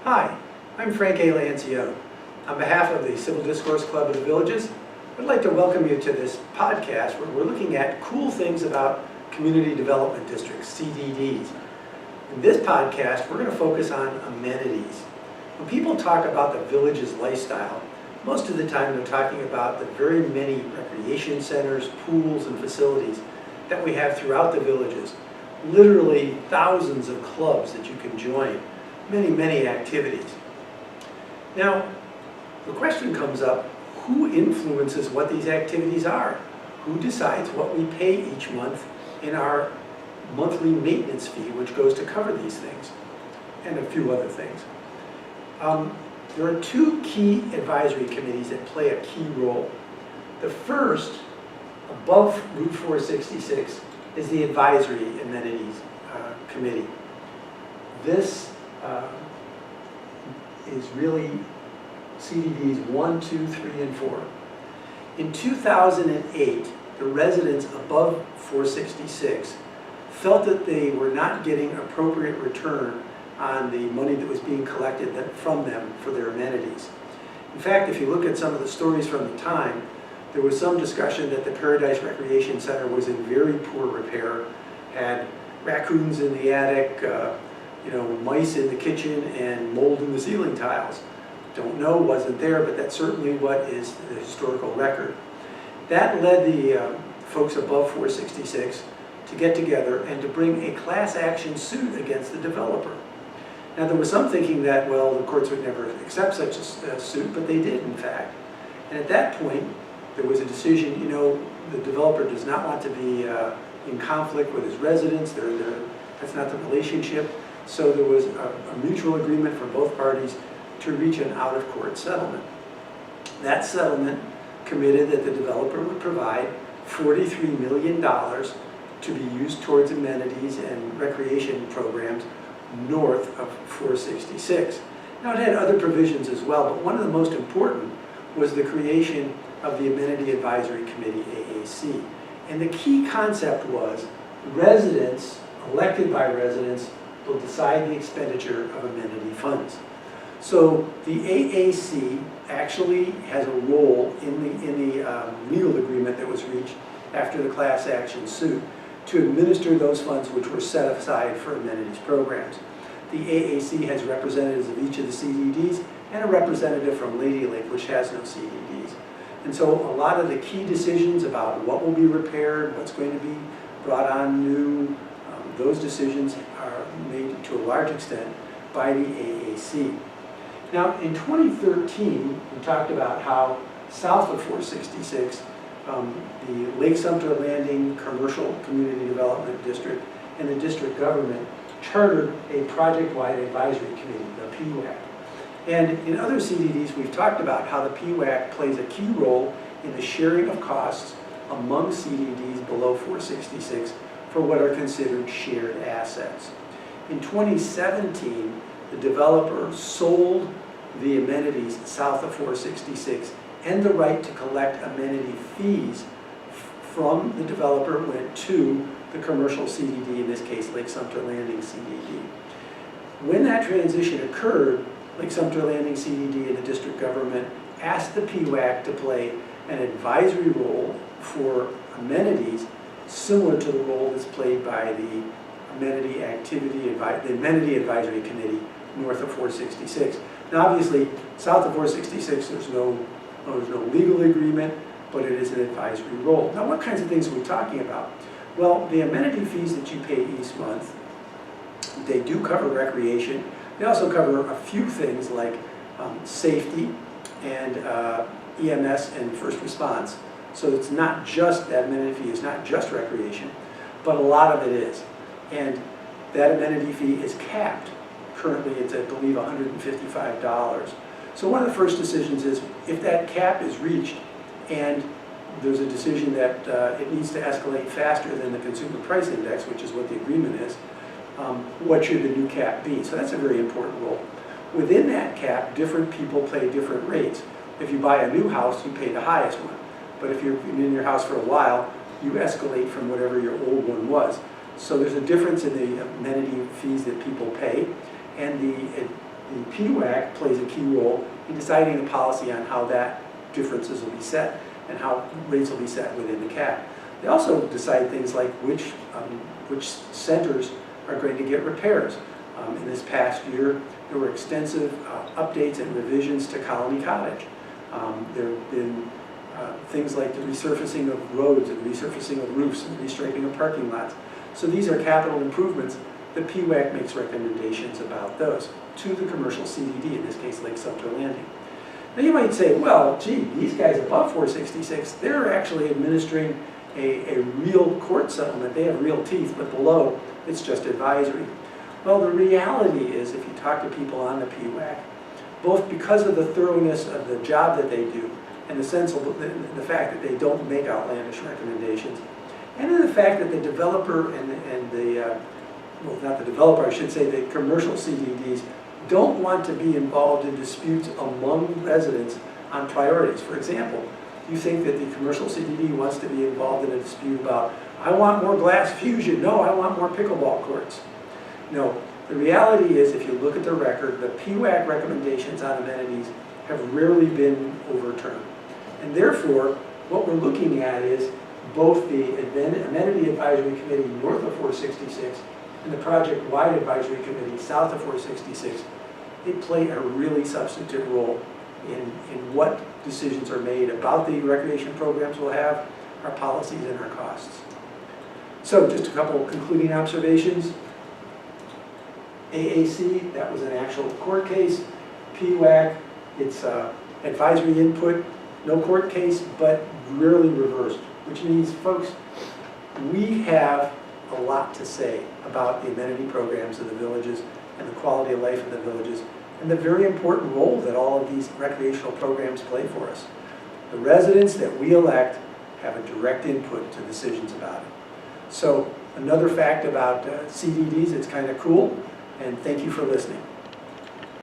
Hi, I'm Frank A. Lancione. On behalf of the Civil Discourse Club of the Villages, I'd like to welcome you to this podcast where we're looking at cool things about Community Development Districts, CDDs. In this podcast, we're going to focus on amenities. When people talk about the Village's lifestyle, most of the time they're talking about the very many recreation centers, pools, and facilities that we have throughout the Villages. Literally thousands of clubs that you can join. Many activities. Now, the question comes up, who influences what these activities are? Who decides what we pay each month in our monthly maintenance fee, which goes to cover these things, and a few other things. There are two key advisory committees that play a key role. The first, above Route 466, is the Advisory Amenities Committee. This is really CDDs 1, 2, 3, and 4. In 2008, the residents above 466 felt that they were not getting appropriate return on the money that was being collected from them for their amenities. In fact, if you look at some of the stories from the time, there was some discussion that the Paradise Recreation Center was in very poor repair, had raccoons in the attic, mice in the kitchen, and mold in the ceiling tiles. Don't know, wasn't there, but that's certainly what is the historical record. That led the folks above 466 to get together and to bring a class action suit against the developer. Now there was some thinking that, well, the courts would never accept such a suit, but they did in fact. And at that point, there was a decision, the developer does not want to be in conflict with his residents, that's not the relationship. So there was a mutual agreement from both parties to reach an out-of-court settlement. That settlement committed that the developer would provide $43 million to be used towards amenities and recreation programs north of 466. Now it had other provisions as well, but one of the most important was the creation of the Amenity Advisory Committee, AAC. And the key concept was residents, elected by residents, will decide the expenditure of amenity funds. So the AAC actually has a role in the legal agreement that was reached after the class action suit to administer those funds which were set aside for amenities programs. The AAC has representatives of each of the CDDs and a representative from Lady Lake, which has no CDDs. And so a lot of the key decisions about what will be repaired, what's going to be brought on new, those decisions are made to a large extent by the AAC. Now in 2013, we talked about how south of 466, the Lake Sumter Landing Commercial Community Development District and the district government chartered a project-wide advisory committee, the PWAC. And in other CDDs, we've talked about how the PWAC plays a key role in the sharing of costs among CDDs below 466 for what are considered shared assets. In 2017, the developer sold the amenities south of 466 and the right to collect amenity fees from the developer went to the commercial CDD, in this case Lake Sumter Landing CDD. When that transition occurred, Lake Sumter Landing CDD and the district government asked the PWAC to play an advisory role for amenities similar to the role that's played by the Amenity Advisory Committee north of 466. Now obviously, south of 466 there's no legal agreement, but it is an advisory role. Now what kinds of things are we talking about? Well, the amenity fees that you pay each month, they do cover recreation. They also cover a few things like safety and EMS and first response. So it's not just, that amenity fee is not just recreation, but a lot of it is. And that amenity fee is capped. Currently it's, I believe, $155. So one of the first decisions is, if that cap is reached and there's a decision that it needs to escalate faster than the consumer price index, which is what the agreement is, what should the new cap be? So that's a very important role. Within that cap, different people pay different rates. If you buy a new house, you pay the highest one. But if you've been in your house for a while, you escalate from whatever your old one was. So there's a difference in the amenity fees that people pay, and the the PWAC plays a key role in deciding the policy on how that differences will be set and how rates will be set within the cap. They also decide things like which centers are going to get repairs. In this past year, there were extensive updates and revisions to Colony Cottage. There have been things like the resurfacing of roads and resurfacing of roofs and restriping of parking lots. So these are capital improvements. The PWAC makes recommendations about those to the commercial CDD, in this case Lake Sumter Landing. Now you might say, well, gee, these guys above 466, they're actually administering a real court settlement. They have real teeth, but below, it's just advisory. Well, the reality is, if you talk to people on the PWAC, both because of the thoroughness of the job that they do, and the fact that they don't make outlandish recommendations, and in the fact that the developer and the, well, not the developer, I should say, the commercial CDDs don't want to be involved in disputes among residents on priorities. For example, you think that the commercial CDD wants to be involved in a dispute about, I want more glass fusion, no, I want more pickleball courts. No, the reality is, if you look at the record, the PWAC recommendations on amenities have rarely been overturned. And therefore, what we're looking at is both the Amenity Advisory Committee north of 466 and the project-wide advisory committee south of 466, they play a really substantive role in what decisions are made about the recreation programs we'll have, our policies, and our costs. So just a couple of concluding observations. AAC, that was an actual court case. PWAC, it's advisory input, no court case, but rarely reversed, which means, folks, we have a lot to say about the amenity programs of the villages and the quality of life of the villages and the very important role that all of these recreational programs play for us. The residents that we elect have a direct input to decisions about it. So another fact about CDDs, it's kind of cool, and thank you for listening.